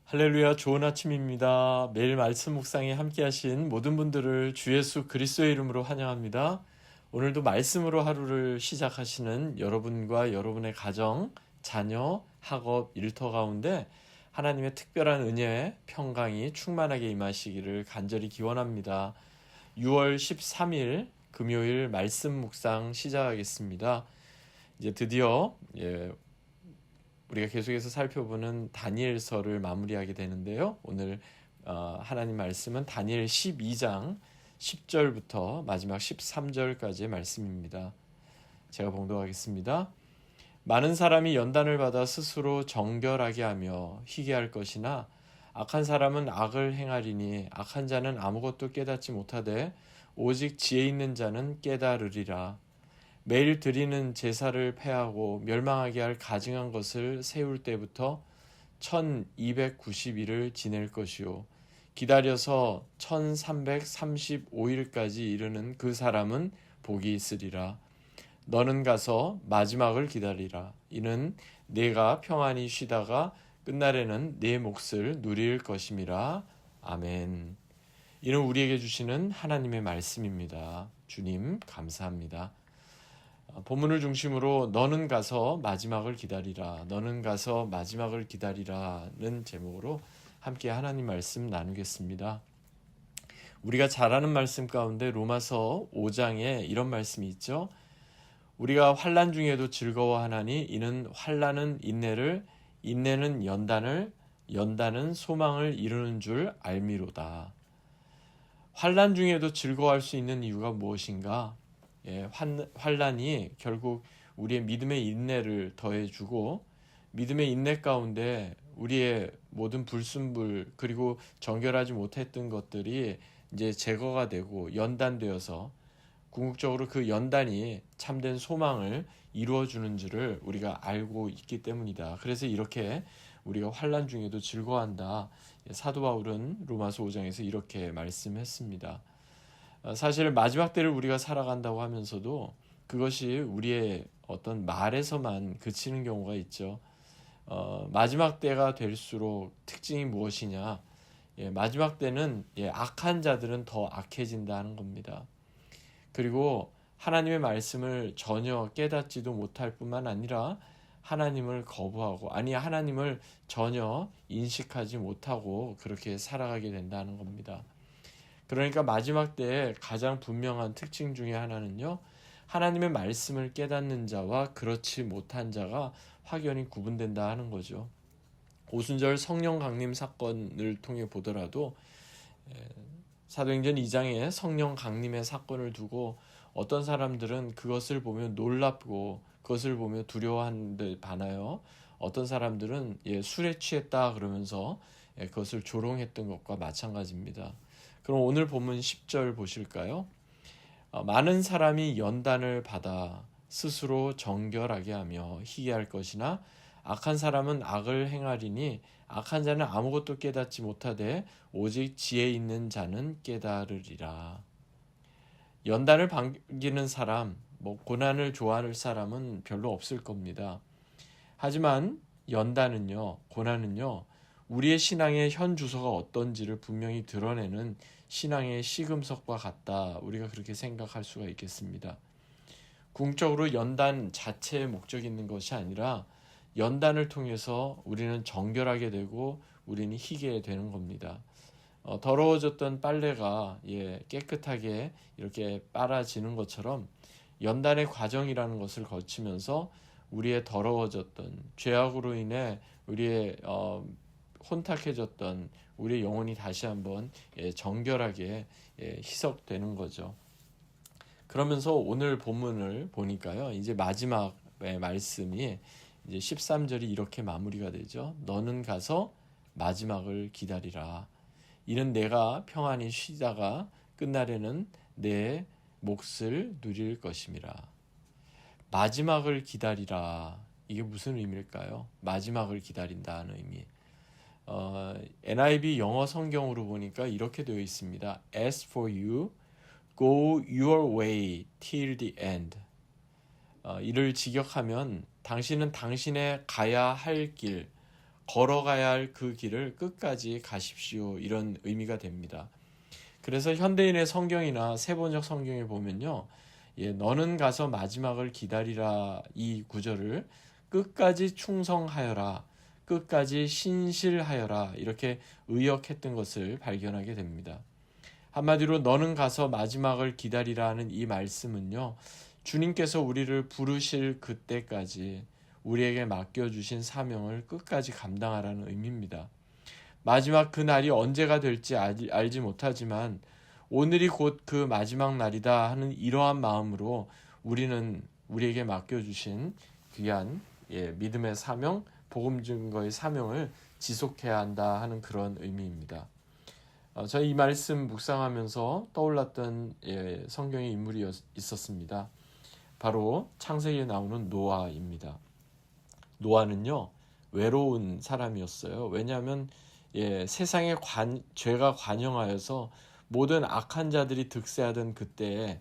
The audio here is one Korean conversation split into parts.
할렐루야, 좋은 아침입니다. 매일 말씀 묵상에 함께 하신 모든 분들을 주 예수 그리스도의 이름으로 환영합니다. 오늘도 말씀으로 하루를 시작하시는 여러분과 여러분의 가정, 자녀, 학업, 일터 가운데 하나님의 특별한 은혜, 평강이 충만하게 임하시기를 간절히 기원합니다. 6월 13일 금요일 말씀 묵상 시작하겠습니다. 이제 드디어 우리가 계속해서 살펴보는 다니엘서를 마무리하게 되는데요. 오늘 하나님 말씀은 다니엘 12장 10절부터 마지막 13절까지의 말씀입니다. 제가 봉독하겠습니다. 많은 사람이 연단을 받아 스스로 정결하게 하며 희게할 것이나 악한 사람은 악을 행하리니 악한 자는 아무것도 깨닫지 못하되 오직 지혜 있는 자는 깨달으리라. 매일 드리는 제사를 폐하고 멸망하게 할 가증한 것을 세울 때부터 1290일을 지낼 것이요 기다려서 1335일까지 이르는 그 사람은 복이 있으리라. 너는 가서 마지막을 기다리라. 이는 내가 평안히 쉬다가 끝날에는 내 몫을 누릴 것임이라. 아멘. 이는 우리에게 주시는 하나님의 말씀입니다. 주님 감사합니다. 본문을 중심으로 너는 가서 마지막을 기다리라. 너는 가서 마지막을 기다리라는 제목으로 함께 하나님 말씀 나누겠습니다. 우리가 잘 아는 말씀 가운데 로마서 5장에 이런 말씀이 있죠. 우리가 환난 중에도 즐거워하나니 이는 환난은 인내를, 인내는 연단을, 연단은 소망을 이루는 줄 알미로다. 환난 중에도 즐거워할 수 있는 이유가 무엇인가? 환난이 결국 우리의 믿음의 인내를 더해주고 믿음의 인내 가운데 우리의 모든 불순물 그리고 정결하지 못했던 것들이 이제 제거가 되고 연단되어서 궁극적으로 그 연단이 참된 소망을 이루어주는 줄을 우리가 알고 있기 때문이다. 그래서 이렇게 우리가 환난 중에도 즐거워한다. 사도 바울은 로마서 5장에서 이렇게 말씀했습니다. 사실 마지막 때를 우리가 살아간다고 하면서도 그것이 우리의 어떤 말에서만 그치는 경우가 있죠. 마지막 때가 될수록 특징이 무엇이냐? 마지막 때는 악한 자들은 더 악해진다는 겁니다. 그리고 하나님의 말씀을 전혀 깨닫지도 못할 뿐만 아니라 하나님을 거부하고 하나님을 전혀 인식하지 못하고 그렇게 살아가게 된다는 겁니다. 그러니까 마지막 때에 가장 분명한 특징 중에 하나는요. 하나님의 말씀을 깨닫는 자와 그렇지 못한 자가 확연히 구분된다 하는 거죠. 오순절 성령 강림 사건을 통해 보더라도 사도행전 2장에 성령 강림의 사건을 두고 어떤 사람들은 그것을 보며 놀랍고 그것을 보며 두려워하는 데 반하여 어떤 사람들은 술에 취했다 그러면서 그것을 조롱했던 것과 마찬가지입니다. 그럼 오늘 본문 10절 보실까요? 많은 사람이 연단을 받아 스스로 정결하게 하며 희게할 것이나 악한 사람은 악을 행하리니 악한 자는 아무것도 깨닫지 못하되 오직 지혜 있는 자는 깨달으리라. 연단을 반기는 사람, 고난을 좋아할 사람은 별로 없을 겁니다. 하지만 연단은요, 고난은요, 우리의 신앙의 현 주소가 어떤지를 분명히 드러내는 신앙의 시금석과 같다. 우리가 그렇게 생각할 수가 있겠습니다. 궁극적으로 연단 자체의 목적이 있는 것이 아니라 연단을 통해서 우리는 정결하게 되고 우리는 희게 되는 겁니다. 더러워졌던 빨래가 깨끗하게 이렇게 빨아지는 것처럼 연단의 과정이라는 것을 거치면서 우리의 더러워졌던 죄악으로 인해 우리의 혼탁해졌던 우리의 영혼이 다시 한번 정결하게 희석되는 거죠. 그러면서 오늘 본문을 보니까요. 이제 마지막의 말씀이 이제 13절이 이렇게 마무리가 되죠. 너는 가서 마지막을 기다리라. 이는 내가 평안히 쉬다가 끝날에는 내 몫을 누릴 것임이라. 마지막을 기다리라. 이게 무슨 의미일까요? 마지막을 기다린다는 의미. NIV 영어 성경으로 보니까 이렇게 되어 있습니다. As for you, go your way till the end. 이를 직역하면 당신은 당신의 가야 할 길, 걸어가야 할 그 길을 끝까지 가십시오. 이런 의미가 됩니다. 그래서 현대인의 성경이나 세번역 성경에 보면요. 너는 가서 마지막을 기다리라 이 구절을 끝까지 충성하여라, 끝까지 신실하여라 이렇게 의역했던 것을 발견하게 됩니다. 한마디로 너는 가서 마지막을 기다리라는 이 말씀은요. 주님께서 우리를 부르실 그때까지 우리에게 맡겨주신 사명을 끝까지 감당하라는 의미입니다. 마지막 그 날이 언제가 될지 알지 못하지만 오늘이 곧 그 마지막 날이다 하는 이러한 마음으로 우리는 우리에게 맡겨주신 귀한 믿음의 사명, 복음 증거의 사명을 지속해야 한다 하는 그런 의미입니다. 저희 이 말씀 묵상하면서 떠올랐던 성경의 인물이 있었습니다. 바로 창세기에 나오는 노아입니다. 노아는요 외로운 사람이었어요. 왜냐하면 세상에 죄가 관영하여서 모든 악한 자들이 득세하던 그때에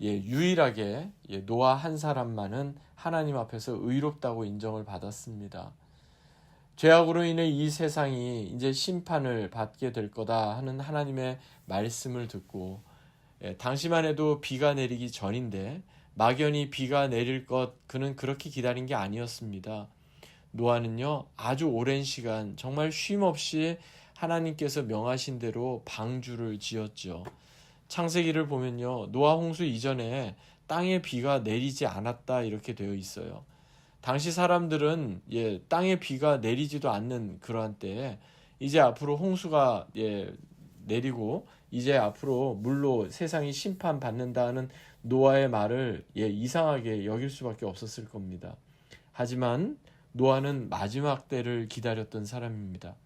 유일하게 노아 한 사람만은 하나님 앞에서 의롭다고 인정을 받았습니다. 죄악으로 인해 이 세상이 이제 심판을 받게 될 거다 하는 하나님의 말씀을 듣고 당시만 해도 비가 내리기 전인데 막연히 비가 내릴 것 그는 그렇게 기다린 게 아니었습니다. 노아는요 아주 오랜 시간 정말 쉼없이 하나님께서 명하신 대로 방주를 지었죠. 창세기를 보면요 노아 홍수 이전에 땅에 비가 내리지 않았다 이렇게 되어 있어요. 당시 사람들은 땅에 비가 내리지도 않는 그러한 때에 이제 앞으로 홍수가 내리고 이제 앞으로 물로 세상이 심판받는다는 노아의 말을 이상하게 여길 수밖에 없었을 겁니다. 하지만 노아는 마지막 때를 기다렸던 사람입니다.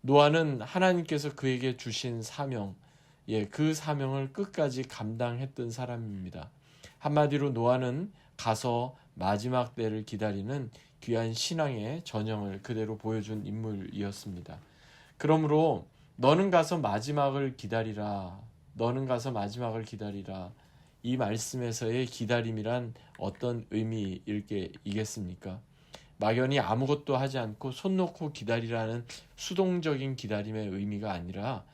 노아는 하나님께서 그에게 주신 사명, 그 사명을 끝까지 감당했던 사람입니다. 한마디로 노아는 가서 마지막 때를 기다리는 귀한 신앙의 전형을 그대로 보여준 인물이었습니다. 그러므로 너는 가서 마지막을 기다리라. 너는 가서 마지막을 기다리라. 이 말씀에서의 기다림이란 어떤 의미이겠습니까? 막연히 아무것도 하지 않고 손 놓고 기다리라는 수동적인 기다림의 의미가 아니라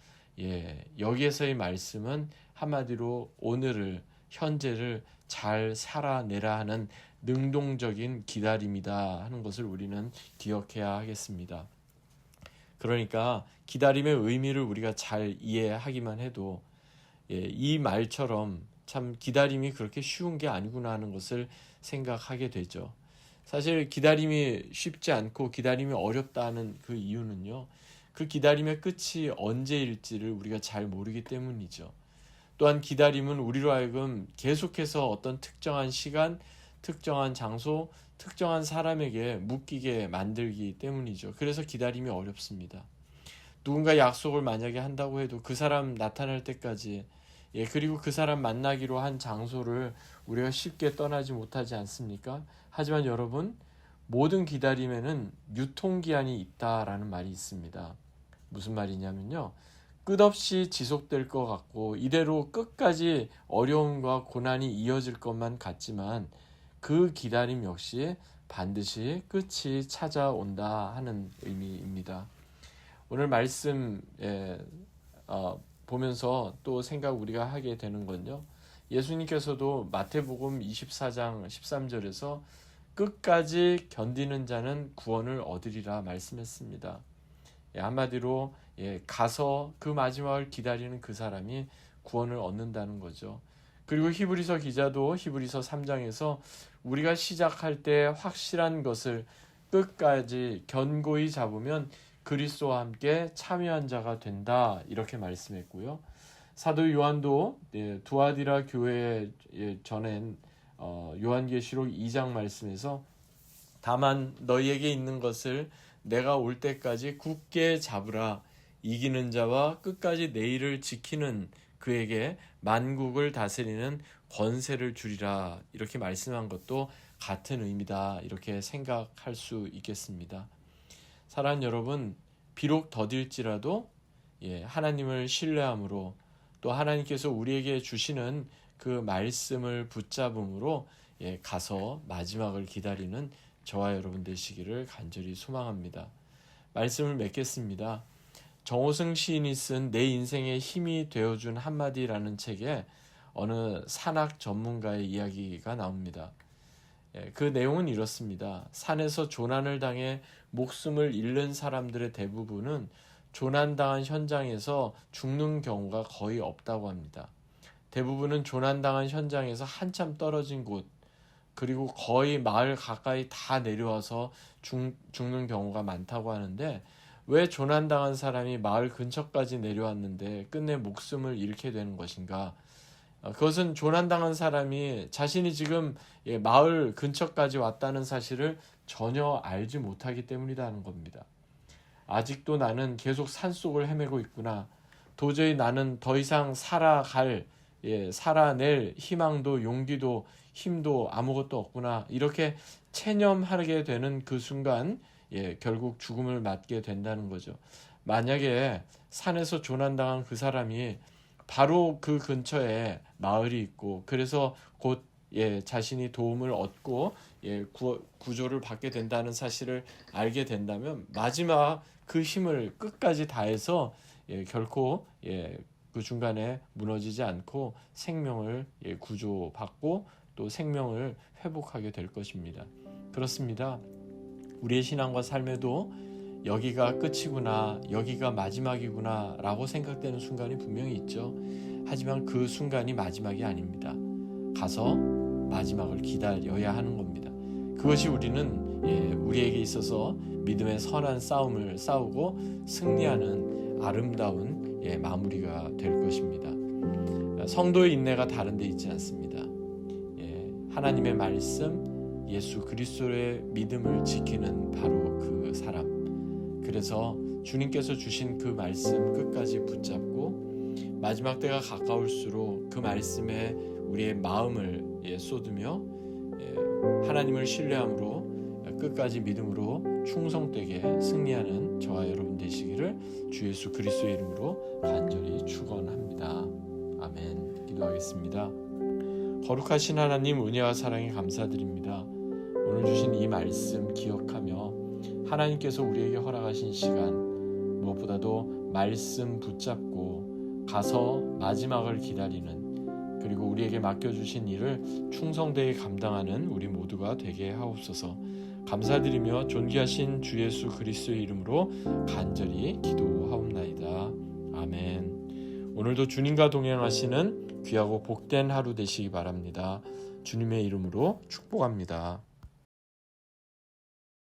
여기에서의 말씀은 한마디로 오늘을 현재를 잘 살아내라 하는 능동적인 기다림이다 하는 것을 우리는 기억해야 하겠습니다. 그러니까 기다림의 의미를 우리가 잘 이해하기만 해도 이 말처럼 참 기다림이 그렇게 쉬운 게 아니구나 하는 것을 생각하게 되죠. 사실 기다림이 쉽지 않고 기다림이 어렵다는 그 이유는요. 그 기다림의 끝이 언제일지를 우리가 잘 모르기 때문이죠. 또한 기다림은 우리로 하여금 계속해서 어떤 특정한 시간, 특정한 장소, 특정한 사람에게 묶이게 만들기 때문이죠. 그래서 기다림이 어렵습니다. 누군가 약속을 만약에 한다고 해도 그 사람 나타날 때까지 그리고 그 사람 만나기로 한 장소를 우리가 쉽게 떠나지 못하지 않습니까? 하지만 여러분, 모든 기다림에는 유통기한이 있다라는 말이 있습니다. 무슨 말이냐면요. 끝없이 지속될 것 같고 이대로 끝까지 어려움과 고난이 이어질 것만 같지만 그 기다림 역시 반드시 끝이 찾아온다 하는 의미입니다. 오늘 말씀 보면서 또 생각 우리가 하게 되는 건요. 예수님께서도 마태복음 24장 13절에서 끝까지 견디는 자는 구원을 얻으리라 말씀했습니다. 한마디로 가서 그 마지막을 기다리는 그 사람이 구원을 얻는다는 거죠. 그리고 히브리서 기자도 히브리서 3장에서 우리가 시작할 때 확실한 것을 끝까지 견고히 잡으면 그리스도와 함께 참여한 자가 된다 이렇게 말씀했고요. 사도 요한도 두아디라 교회에 전한 요한계시록 2장 말씀에서 다만 너희에게 있는 것을 내가 올 때까지 굳게 잡으라. 이기는 자와 끝까지 내 일을 지키는 그에게 만국을 다스리는 권세를 주리라. 이렇게 말씀한 것도 같은 의미다. 이렇게 생각할 수 있겠습니다. 사랑하는 여러분, 비록 더딜지라도 하나님을 신뢰함으로 또 하나님께서 우리에게 주시는 그 말씀을 붙잡음으로 가서 마지막을 기다리는 저와 여러분 되시기를 간절히 소망합니다. 말씀을 맺겠습니다. 정호승 시인이 쓴 내 인생의 힘이 되어준 한마디라는 책에 어느 산악 전문가의 이야기가 나옵니다. 그 내용은 이렇습니다. 산에서 조난을 당해 목숨을 잃는 사람들의 대부분은 조난당한 현장에서 죽는 경우가 거의 없다고 합니다. 대부분은 조난당한 현장에서 한참 떨어진 곳, 그리고 거의 마을 가까이 다 내려와서 죽는 경우가 많다고 하는데, 왜 조난당한 사람이 마을 근처까지 내려왔는데 끝내 목숨을 잃게 되는 것인가? 그것은 조난당한 사람이 자신이 지금 마을 근처까지 왔다는 사실을 전혀 알지 못하기 때문이라는 겁니다. 아직도 나는 계속 산속을 헤매고 있구나. 도저히 나는 더 이상 살아낼 희망도 용기도 힘도 아무것도 없구나. 이렇게 체념하게 되는 그 순간 결국 죽음을 맞게 된다는 거죠. 만약에 산에서 조난당한 그 사람이 바로 그 근처에 마을이 있고, 그래서 곧 자신이 도움을 얻고 구조를 받게 된다는 사실을 알게 된다면 마지막 그 힘을 끝까지 다해서 결코 그 중간에 무너지지 않고 생명을 구조받고 또 생명을 회복하게 될 것입니다. 그렇습니다. 우리의 신앙과 삶에도 여기가 끝이구나, 여기가 마지막이구나 라고 생각되는 순간이 분명히 있죠. 하지만 그 순간이 마지막이 아닙니다. 가서 마지막을 기다려야 하는 겁니다. 그것이 우리에게 있어서 믿음의 선한 싸움을 싸우고 승리하는 아름다운 마무리가 될 것입니다. 성도의 인내가 다른 데 있지 않습니다. 하나님의 말씀, 예수 그리스도의 믿음을 지키는 바로 그 사람. 그래서 주님께서 주신 그 말씀 끝까지 붙잡고 마지막 때가 가까울수록 그 말씀에 우리의 마음을 쏟으며 하나님을 신뢰함으로 끝까지 믿음으로 충성되게 승리하는 저와 여러분 되시기를 주 예수 그리스도의 이름으로 간절히 축원합니다. 아멘. 기도하겠습니다. 거룩하신 하나님, 은혜와 사랑에 감사드립니다. 오늘 주신 이 말씀 기억하며 하나님께서 우리에게 허락하신 시간, 무엇보다도 말씀 붙잡고 가서 마지막을 기다리는, 그리고 우리에게 맡겨주신 일을 충성되게 감당하는 우리 모두가 되게 하옵소서. 감사드리며 존귀하신 주 예수 그리스도의 이름으로 간절히 기도하옵나이다. 아멘. 오늘도 주님과 동행하시는 귀하고 복된 하루 되시기 바랍니다. 주님의 이름으로 축복합니다.